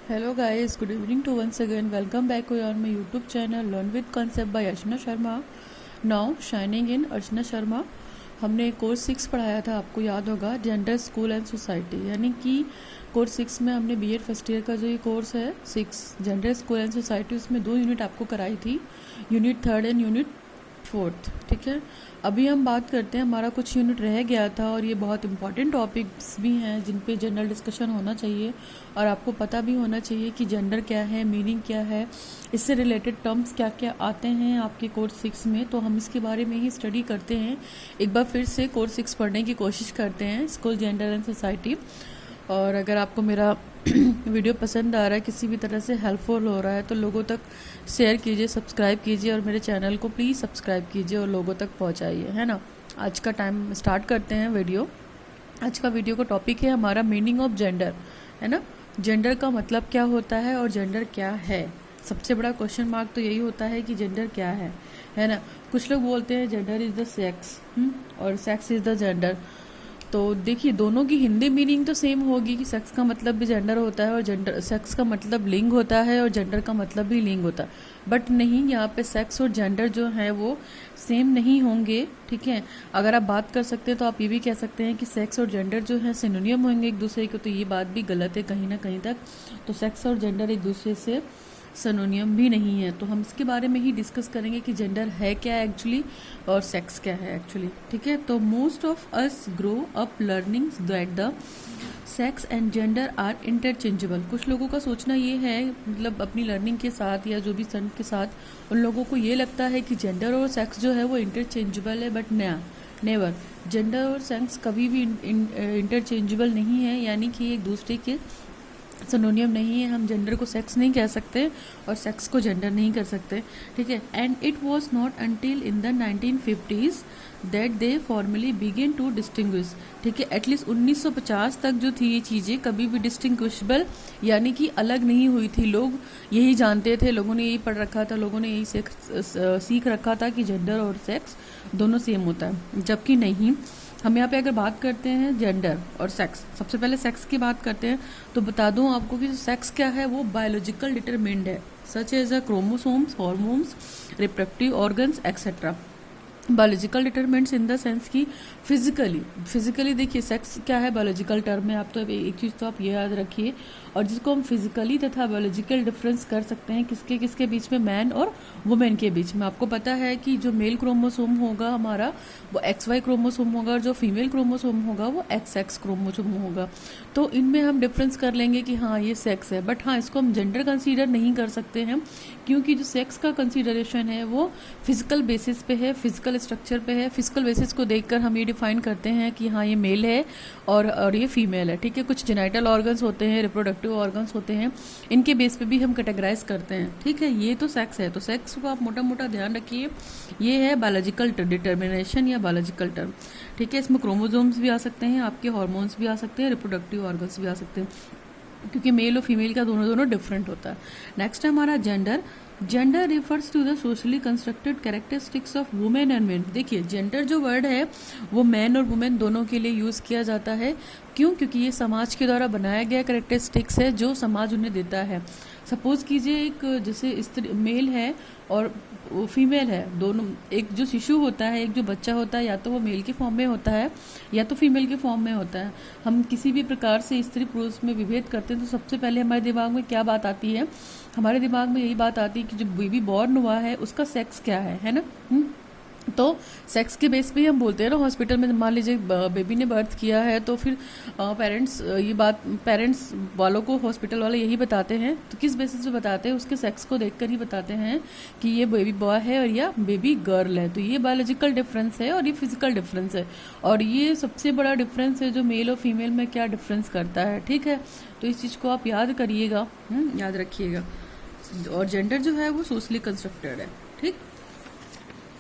Hello guys, good evening to once again. Welcome back on my YouTube channel Learn with Concept by Archana Sharma. Now shining in Archana Sharma. हमने course 6 पढ़ाया था, आपको याद होगा, gender school and society, यानी कि course 6 में हमने बीएड फर्स्ट ईयर का जो ये कोर्स है 6 जेंडर स्कूल एंड सोसाइटी, उसमें 2 यूनिट आपको कराई थी, यूनिट 3 एंड यूनिट 4। ठीक है, अभी हम बात करते हैं, हमारा कुछ यूनिट रह गया था और ये बहुत इंपॉर्टेंट टॉपिक्स भी हैं जिन पे जनरल डिस्कशन होना चाहिए और आपको पता भी होना चाहिए कि जेंडर क्या है, मीनिंग क्या है, इससे रिलेटेड टर्म्स क्या क्या आते हैं आपके कोर्स 6 में। तो हम इसके बारे में ही स्टडी करते हैं, एक बार फिर से कोर्स 6 पढ़ने की कोशिश करते हैं, स्कूल जेंडर एंड सोसाइटी। और अगर आपको मेरा वीडियो पसंद आ रहा है, किसी भी तरह से हेल्पफुल हो रहा है, तो लोगों तक शेयर कीजिए, सब्सक्राइब कीजिए और मेरे चैनल को प्लीज़ सब्सक्राइब कीजिए और लोगों तक पहुंचाइए, है ना। आज का टाइम स्टार्ट करते हैं वीडियो। आज का वीडियो का टॉपिक है हमारा मीनिंग ऑफ जेंडर, है ना। जेंडर का मतलब क्या होता है और जेंडर क्या है। सबसे बड़ा क्वेश्चन मार्क तो यही होता है कि जेंडर क्या है ना। कुछ लोग बोलते हैं जेंडर इज़ द सेक्स और सेक्स इज़ द जेंडर। तो देखिए, दोनों की हिंदी मीनिंग तो सेम होगी कि सेक्स का मतलब भी जेंडर होता है और जेंडर सेक्स का मतलब लिंग होता है और जेंडर का मतलब भी लिंग होता है, बट नहीं, यहाँ पे सेक्स और जेंडर जो है वो सेम नहीं होंगे। ठीक है, अगर आप बात कर सकते हैं तो आप ये भी कह सकते हैं कि सेक्स और जेंडर जो है सिनोनियम होंगे एक दूसरे के, तो ये बात भी गलत है कहीं ना कहीं तक। तो सेक्स और जेंडर एक दूसरे से सिनोनियम भी नहीं है। तो हम इसके बारे में ही डिस्कस करेंगे कि जेंडर है क्या एक्चुअली और सेक्स क्या है एक्चुअली। ठीक है, तो most of us grow up learning that the sex and gender are interchangeable. कुछ लोगों का सोचना ये है, मतलब अपनी लर्निंग के साथ या जो भी सन के साथ उन लोगों को ये लगता है कि जेंडर और सेक्स जो है वो इंटरचेंजेबल है, बट नेवर। जेंडर और सेक्स कभी भी इंटरचेंजेबल नहीं है, यानी कि एक दूसरे के सिनोनियम नहीं है। हम जेंडर को सेक्स नहीं कह सकते और सेक्स को जेंडर नहीं कर सकते। ठीक है, and it was not until in the 1950s that they formally begin to distinguish. ठीक है, एटलीस्ट 1950 तक जो थी ये चीज़ें कभी भी डिस्टिंग्विशबल यानी कि अलग नहीं हुई थी। लोग यही जानते थे, लोगों ने यही पढ़ रखा था, लोगों ने यही सीख रखा था कि जेंडर और सेक्स दोनों सेम होता है, जबकि नहीं। हम यहाँ पे अगर बात करते हैं जेंडर और सेक्स, सबसे पहले सेक्स की बात करते हैं तो बता दूं आपको कि सेक्स क्या है, वो बायोलॉजिकल डिटरमिन्ड है, such as a chromosomes, hormones, reproductive organs etcetera. Biological determinants in the sense की फिजिकली देखिए, सेक्स क्या है बायोलॉजिकल टर्म में, आप तो एक चीज़ तो आप ये याद रखिए। और जिसको हम फिजिकली तथा बायोलॉजिकल डिफरेंस कर सकते हैं किसके किसके बीच में, मैन और वुमेन के बीच में। आपको पता है कि जो मेल क्रोमोसोम होगा हमारा वो XY क्रोमोसोम होगा और जो फीमेल क्रोमोसोम होगा वो XX क्रोमोसोम होगा। तो इनमें हम डिफरेंस कर लेंगे कि हाँ ये सेक्स है, बट हाँ इसको हम जेंडर कंसीडर नहीं कर सकते हैं, क्योंकि जो सेक्स का कंसीडरेशन है वो फिजिकल बेसिस पे है, फिजिकल स्ट्रक्चर पे है। फिजिकल बेसिस को देखकर हम ये डिफाइन करते हैं कि हाँ ये मेल है और ये फीमेल है। ठीक है, कुछ जेनाइटल ऑर्गन्स होते हैं, रिप्रोडक्टिव ऑर्गन्स होते हैं, इनके बेस पे भी हम कैटेगराइज करते हैं। ठीक है, ये तो सेक्स है। तो सेक्स को आप मोटा मोटा ध्यान रखिए, ये है बायोलॉजिकल डिटर्मिनेशन या बायोलॉजिकल टर्म। ठीक है, इसमें क्रोमोसोम्स भी आ सकते हैं, आपके हॉर्मोन्स भी आ सकते हैं, रिप्रोडक्टिव ऑर्गन्स भी आ सकते हैं, क्योंकि मेल और फीमेल का दोनों डिफरेंट होता है। नेक्स्ट है हमारा gender. Gender refers to the socially constructed characteristics of women and men. देखिए, जेंडर जो वर्ड है वो मैन और वुमेन दोनों के लिए यूज़ किया जाता है। क्यों? क्योंकि ये समाज के द्वारा बनाया गया कैरेक्टरिस्टिक्स है जो समाज उन्हें देता है। सपोज कीजिए एक जैसे स्त्री मेल है और फीमेल है, दोनों, एक जो शिशु होता है, एक जो बच्चा होता है, या तो वो मेल के फॉर्म में होता है या तो फीमेल के फॉर्म में होता है। हम किसी भी प्रकार से स्त्री पुरुष में विभेद करते हैं तो सबसे पहले हमारे दिमाग में क्या बात आती है, हमारे दिमाग में यही बात आती है कि जो बेबी बॉर्न हुआ है उसका सेक्स क्या है ना। तो सेक्स के बेस पे ही हम बोलते हैं ना, हॉस्पिटल में मान लीजिए बेबी ने बर्थ किया है तो फिर पेरेंट्स वालों को हॉस्पिटल वाले यही बताते हैं। तो किस बेसिस पे बताते हैं? उसके सेक्स को देखकर ही बताते हैं कि ये बेबी बॉय है और या बेबी गर्ल है। तो ये बायोलॉजिकल डिफरेंस है और ये फिजिकल डिफरेंस है, और ये सबसे बड़ा डिफरेंस है जो मेल और फीमेल में क्या डिफरेंस करता है। ठीक है, तो इस चीज़ को आप याद करिएगा, याद रखिएगा। और जेंडर जो है वो सोशली कंस्ट्रक्टेड है। ठीक,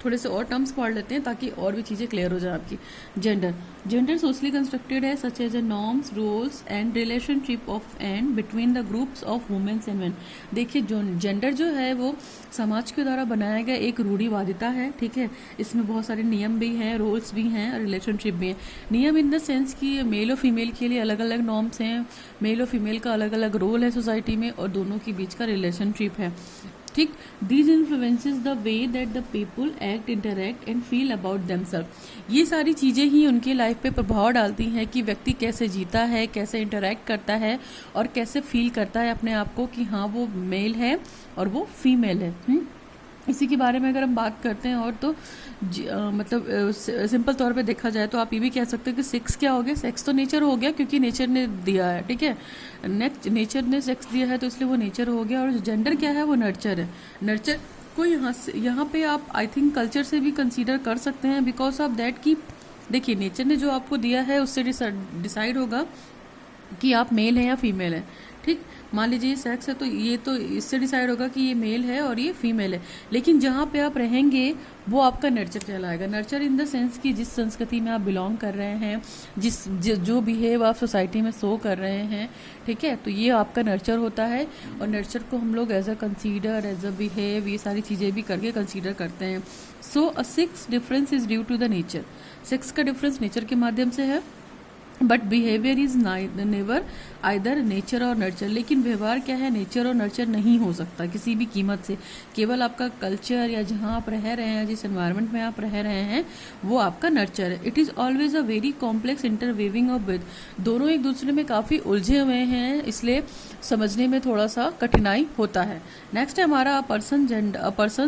थोड़े से और टर्म्स पढ़ लेते हैं ताकि और भी चीज़ें क्लियर हो जाए आपकी। जेंडर, जेंडर सोशली कंस्ट्रक्टेड है such as a norms, roles and relationship of and between the groups of womens and men. देखिए जो जेंडर जो है वो समाज के द्वारा बनाया गया एक रूढ़िवादिता है, ठीक है। इसमें बहुत सारे नियम भी हैं, रोल्स भी हैं, रिलेशनशिप भी हैं। नियम इन द सेंस कि मेल और फीमेल के लिए अलग अलग नॉर्म्स हैं, मेल और फीमेल का अलग अलग रोल है सोसाइटी में, और दोनों के बीच का रिलेशनशिप है, ठीक। These influences the way that the people act, interact and feel about themself. ये सारी चीज़ें ही उनकी लाइफ पे प्रभाव डालती हैं कि व्यक्ति कैसे जीता है, कैसे इंटरैक्ट करता है और कैसे फील करता है अपने आप को कि हाँ वो मेल है और वो फीमेल है। इसी के बारे में अगर हम बात करते हैं और तो मतलब सिंपल तौर पे देखा जाए तो आप ये भी कह सकते हैं कि सेक्स क्या हो गया, सेक्स तो नेचर हो गया क्योंकि नेचर ने दिया है, ठीक है। नेचर ने सेक्स दिया है तो इसलिए वो नेचर हो गया। और जेंडर क्या है, वो नर्चर है। नर्चर को यहाँ पे आप आई थिंक कल्चर से भी कंसीडर कर सकते हैं, बिकॉज ऑफ दैट कि देखिए नेचर ने जो आपको दिया है उससे डिसाइड होगा कि आप मेल हैं या फीमेल हैं, ठीक। मान लीजिए सेक्स है तो ये तो इससे डिसाइड होगा कि ये मेल है और ये फीमेल है, लेकिन जहाँ पे आप रहेंगे वो आपका नर्चर कहलाएगा। नर्चर इन द सेंस कि जिस संस्कृति में आप बिलोंग कर रहे हैं, जो बिहेव आप सोसाइटी में शो कर रहे हैं, ठीक है, तो ये आपका नर्चर होता है। और नर्चर को हम लोग as a consider, as a behave, ये सारी चीज़ें भी करके कंसीडर करते हैं। So a sex difference is due to the nature. Sex का डिफरेंस नेचर के माध्यम से है, but behaviour is never either nature और नर्चर। लेकिन व्यवहार क्या है, नेचर और नर्चर नहीं हो सकता किसी भी कीमत से। केवल आपका कल्चर या जहाँ आप रह रहे हैं, जिस एनवायरनमेंट में आप रह रहे हैं, वो आपका नर्चर है। It is always a very complex interweaving of with. दोनों एक दूसरे में काफ़ी उलझे हुए हैं, इसलिए समझने में थोड़ा सा कठिनाई होता है। नेक्स्ट है हमारा person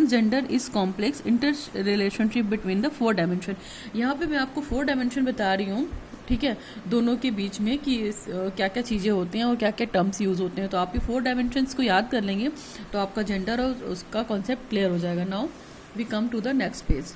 gender is complex inter relationship between the 4 dimension. यहाँ पे मैं आपको 4 डायमेंशन बता रही हूँ, ठीक है, दोनों के बीच में कि क्या क्या चीज़ें होती हैं और क्या क्या टर्म्स यूज़ होते हैं। तो आप ये 4 डायमेंशंस को याद कर लेंगे तो आपका जेंडर और उसका कॉन्सेप्ट क्लियर हो जाएगा। Now we come to the next page.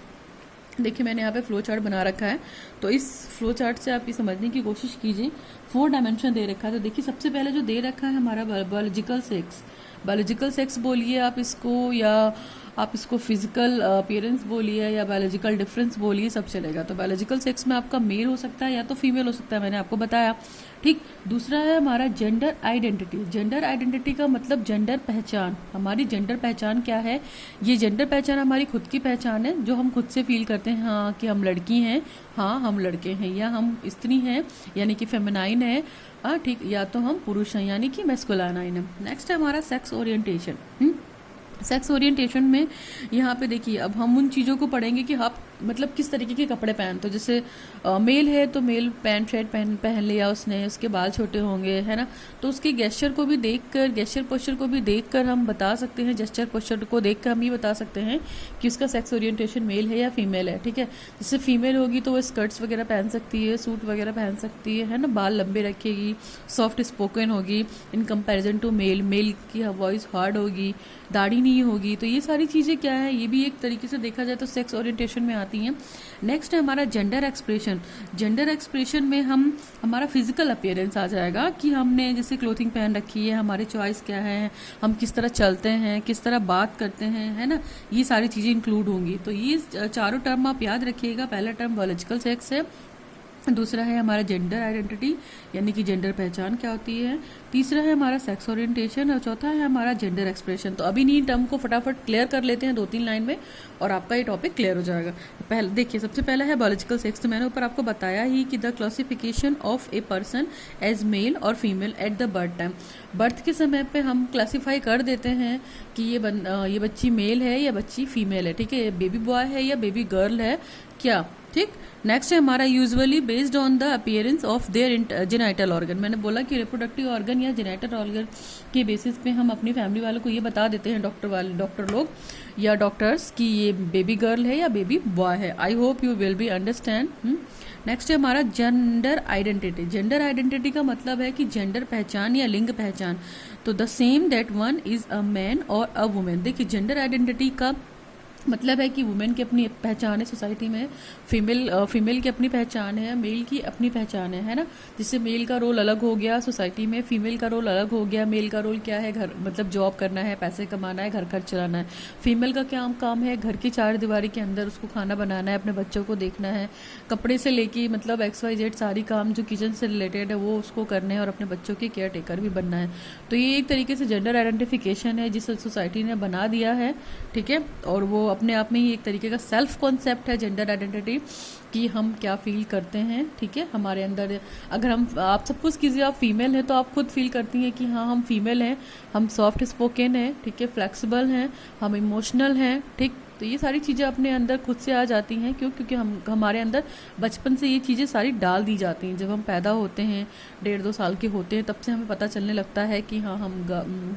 देखिए मैंने यहाँ पे फ्लो चार्ट बना रखा है, तो इस फ्लो चार्ट से आप ये समझने की कोशिश कीजिए। 4 डायमेंशन दे रखा है, तो देखिए सबसे पहले जो दे रखा है हमारा बायोलॉजिकल सेक्स। बायोलॉजिकल सेक्स बोलिए आप इसको, या आप इसको फिजिकल अपीयरेंस बोलिए, या बायोलॉजिकल डिफरेंस बोलिए, सब चलेगा। तो बायोलॉजिकल सेक्स में आपका मेल हो सकता है या तो फीमेल हो सकता है, मैंने आपको बताया, ठीक। दूसरा है हमारा जेंडर आइडेंटिटी। जेंडर आइडेंटिटी का मतलब जेंडर पहचान। हमारी जेंडर पहचान क्या है, ये जेंडर पहचान हमारी खुद की पहचान है, जो हम खुद से फील करते हैं, हाँ कि हम लड़की हैं, हाँ हम लड़के हैं, या हम स्त्री हैं यानी कि फेमिनाइन है, ठीक, या तो हम पुरुष हैं यानी कि मैस्कुलाइन है। नेक्स्ट है हमारा सेक्स ओरिएंटेशन। सेक्स ओरिएंटेशन में यहाँ पे देखिए अब हम उन चीज़ों को पढ़ेंगे कि आप मतलब किस तरीके के कपड़े पहनते हो। जैसे मेल है तो मेल पैंट शर्ट पहन लिया उसने, उसके बाल छोटे होंगे, है ना, तो उसके गेस्चर को भी देखकर, गेस्चर पोस्चर को भी देखकर हम बता सकते हैं, जेस्चर पोस्चर को देखकर हम ये बता सकते हैं कि उसका सेक्स ओरिएंटेशन मेल है या फीमेल है, ठीक है। जैसे फीमेल होगी तो वो स्कर्ट्स वगैरह पहन सकती है, सूट वगैरह पहन सकती है ना, बाल लंबे रखेगी, सॉफ्ट स्पोकन होगी in comparison to male. Male की वॉइस हार्ड होगी, दाढ़ी नहीं होगी। तो ये सारी चीज़ें क्या है, ये भी एक तरीके से देखा जाए तो सेक्स ओरिएंटेशन में आती हैं। नेक्स्ट है हमारा जेंडर एक्सप्रेशन। जेंडर एक्सप्रेशन में हमारा फिजिकल अपीयरेंस आ जाएगा कि हमने जैसे क्लोथिंग पहन रखी है, हमारे चॉइस क्या है, हम किस तरह चलते हैं, किस तरह बात करते हैं, है ना, ये सारी चीज़ें इंक्लूड होंगी। तो ये चारों टर्म आप याद रखिएगा। पहला टर्म बायोलॉजिकल सेक्स है, दूसरा है हमारा जेंडर आइडेंटिटी यानी कि जेंडर पहचान क्या होती है, तीसरा है हमारा सेक्स ओरिएंटेशन, और चौथा है हमारा जेंडर एक्सप्रेशन। तो अभी नहीं टर्म को फटाफट क्लियर कर लेते हैं 2-3 लाइन में और आपका ये टॉपिक क्लियर हो जाएगा। पहले देखिए सबसे पहला है बायोलॉजिकल सेक्स। तो मैंने ऊपर आपको बताया ही कि the classification of a person as male और female at the birth time. Birth के समय पे हम क्लासीफाई कर देते हैं कि ये बच्ची मेल है या बच्ची फीमेल है, ठीक है, ये बेबी बॉय है या बेबी गर्ल है क्या, ठीक। नेक्स्ट है हमारा usually based on the appearance of their genital organ. मैंने बोला कि रिप्रोडक्टिव ऑर्गन या जेनाइटल ऑर्गन के बेसिस पे हम अपनी फैमिली वालों को ये बता देते हैं, डॉक्टर लोग या डॉक्टर्स, कि ये बेबी गर्ल है या बेबी बॉय है। I hope you will be understand. Next है हमारा जेंडर आइडेंटिटी। जेंडर आइडेंटिटी का मतलब है कि जेंडर पहचान या लिंग पहचान। तो the same that one is a man और अ वुमेन। देखिए जेंडर आइडेंटिटी का मतलब है कि वुमेन की अपनी पहचान है सोसाइटी में, फीमेल की अपनी पहचान है, मेल की अपनी पहचान है ना। जिससे मेल का रोल अलग हो गया सोसाइटी में, फीमेल का रोल अलग हो गया। मेल का रोल क्या है, घर मतलब जॉब करना है, पैसे कमाना है, घर खर्च चलाना है। फीमेल का क्या काम है, घर की चार दीवारी के अंदर उसको खाना बनाना है, अपने बच्चों को देखना है, कपड़े से लेके मतलब XYZ सारी काम जो किचन से रिलेटेड है वो उसको करने हैं, और अपने बच्चों के केयर टेकर भी बनना है। तो ये एक तरीके से जेंडर आइडेंटिफिकेशन है जिसे सोसाइटी ने बना दिया है, ठीक है। और वो अपने आप में ही एक तरीके का सेल्फ कॉन्सेप्ट है जेंडर आइडेंटिटी, कि हम क्या फील करते हैं, ठीक है। हमारे अंदर अगर आप सपोज कीजिए आप फीमेल हैं तो आप खुद फील करती हैं कि हाँ हम फीमेल हैं, हम सॉफ्ट स्पोकन हैं, ठीक है, फ्लेक्सिबल हैं, हम इमोशनल हैं, ठीक। तो ये सारी चीज़ें अपने अंदर खुद से आ जाती हैं। क्यों? क्योंकि हमारे अंदर बचपन से ये चीज़ें सारी डाल दी जाती हैं। जब हम पैदा होते हैं, 1.5-2 साल के होते हैं, तब से हमें पता चलने लगता है कि हाँ हम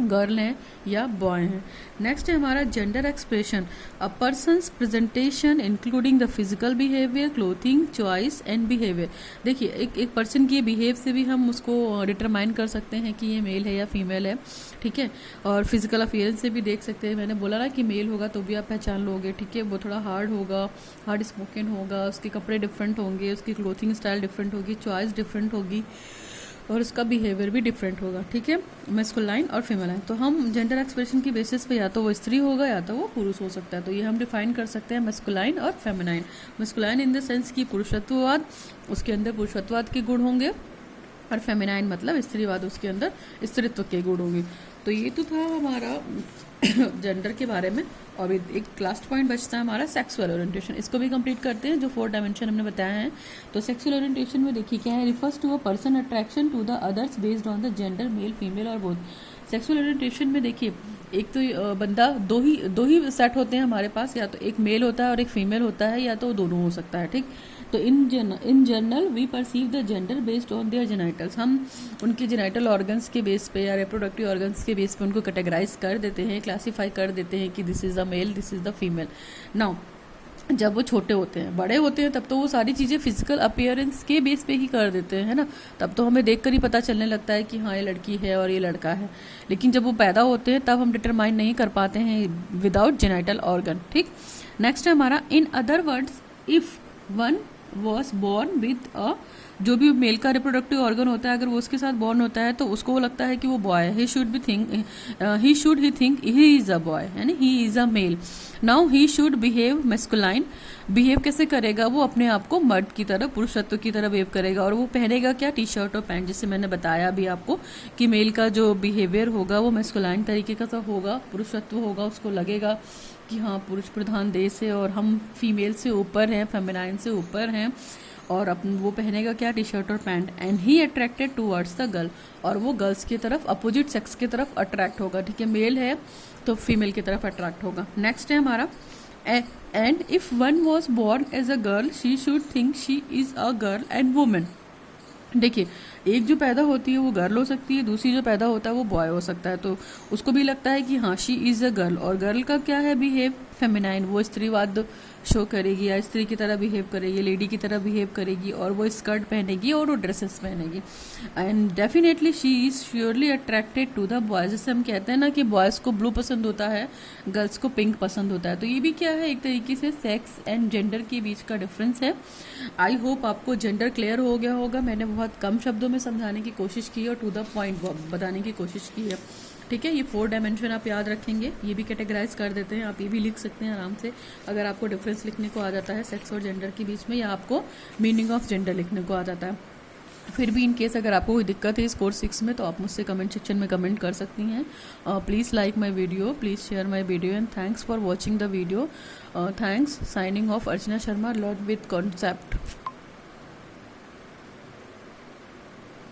गर्ल हैं या बॉय हैं। नेक्स्ट है हमारा gender expression, a person's presentation including the physical behaviour, clothing choice and behaviour. देखिए एक पर्सन की बिहेव से भी हम उसको डिटरमाइन कर सकते हैं कि ये मेल है या फीमेल है, ठीक है। और फिजिकल अपीयरेंस से भी देख सकते हैं। मैंने बोला ना कि मेल होगा तो भी आप पहचान लोगे, ठीक है। वो थोड़ा हार्ड होगा, हार्ड स्पोकन होगा, उसके कपड़े डिफरेंट होंगे, उसकी क्लोथिंग स्टाइल डिफरेंट होगी, चॉइस डिफरेंट होगी, और उसका बिहेवियर भी डिफरेंट होगा, ठीक है। मैस्कुलाइन और फीमेलाइन। तो हम जेंडर एक्सप्रेशन की बेसिस पे या तो वो स्त्री होगा या तो वो पुरुष हो सकता है। तो ये हम डिफाइन कर सकते हैं मैस्कुलाइन और feminine. Masculine in the sense की पुरुषत्ववाद, उसके अंदर पुरुषत्ववाद के गुण होंगे, और फेमिनाइन मतलब स्त्रीवाद, उसके अंदर स्त्रीत्व के गुण होंगे। तो ये तो था हमारा जेंडर के बारे में। और एक लास्ट पॉइंट बचता है हमारा सेक्सुअल ओरिएंटेशन। इसको भी कंप्लीट करते हैं जो 4 डायमेंशन हमने बताया है। तो सेक्सुअल ओरिएंटेशन में देखिए क्या है, refers to a person attraction to the others based on the gender, male female और बोथ। सेक्सुअल ओरिएंटेशन में देखिए एक तो बंदा दो ही सेट होते हैं हमारे पास, या तो एक मेल होता है और एक फीमेल होता है, या तो दोनों हो सकता है, ठीक। तो in general we perceive the gender based on their genitals. हम उनके जेनाइटल ऑर्गन्स के बेस पे या रिप्रोडक्टिव ऑर्गन्स के बेस पे उनको कैटेगराइज कर देते हैं, क्लासीफाई कर देते हैं कि this is the male, this is the female. Now जब वो छोटे होते हैं, बड़े होते हैं, तब तो वो सारी चीज़ें फिजिकल अपीयरेंस के बेस पे ही कर देते हैं, है ना। तब तो हमें देखकर ही पता चलने लगता है कि हाँ ये लड़की है और ये लड़का है। लेकिन जब वो पैदा होते हैं तब हम डिटरमाइन नहीं कर पाते हैं विदाउट जेनाइटल ऑर्गन, ठीक। नेक्स्ट है हमारा in other words, if one was born with a, जो भी मेल का रिप्रोडक्टिव ऑर्गन होता है अगर वो उसके साथ बॉर्न होता है तो उसको वो लगता है कि वो बॉय है। He should he think he is a boy, यानी he is a male. Now he should behave masculine. Behave कैसे करेगा, वो अपने आप को मर्द की तरह, पुरुषत्व की तरह बिहेव करेगा। और वो पहनेगा क्या, टी शर्ट और पैंट। जैसे मैंने बताया अभी आपको कि मेल का जो बिहेवियर होगा वो मैस्कुलाइन तरीके का सा होगा, पुरुषत्व होगा, उसको लगेगा कि हाँ पुरुष प्रधान देश है और हम फीमेल से ऊपर हैं, फेमिनाइन से ऊपर हैं। और वो पहनेगा क्या, टी शर्ट और pant. And he attracted towards the girl, और वो गर्ल्स की तरफ, अपोजिट सेक्स की तरफ अट्रैक्ट होगा, ठीक है। मेल है तो फीमेल की तरफ अट्रैक्ट होगा। नेक्स्ट है हमारा and if one was born as a girl she should think she is a girl and women. देखिए एक जो पैदा होती है वो गर्ल हो सकती है, दूसरी जो पैदा होता है वो बॉय हो सकता है। तो उसको भी लगता है कि हाँ शी इज़ अ गर्ल। और गर्ल का क्या है बिहेव, फेमिनाइन, वो स्त्रीवाद शो करेगी या स्त्री की तरह बिहेव करेगी, लेडी की तरह बिहेव करेगी, और वो स्कर्ट पहनेगी और वो ड्रेसेस पहनेगी। And definitely she is surely attracted to the boys. जैसे हम कहते हैं ना कि बॉयज़ को ब्लू पसंद होता है, गर्ल्स को पिंक पसंद होता है। तो ये भी क्या है, एक तरीके से सेक्स एंड जेंडर के बीच का डिफरेंस है। आई होप आपको जेंडर क्लियर हो गया होगा। मैंने बहुत कम शब्दों में समझाने की कोशिश की है और टू द पॉइंट बताने की कोशिश की है, ठीक है। ये 4 डायमेंशन आप याद रखेंगे, ये भी कैटेगराइज कर देते हैं, आप ये भी लिख सकते हैं आराम से अगर आपको डिफरेंस लिखने को आ जाता है सेक्स और जेंडर के बीच में, या आपको मीनिंग ऑफ जेंडर लिखने को आ जाता है। फिर भी इन केस अगर आपको कोई दिक्कत है इस कोर्स 6 में तो आप मुझसे कमेंट सेक्शन में कमेंट कर सकती हैं। Please like my video, please share my video, and thanks for watching the video. Thanks. Signing off Archana Sharma, learn with concept.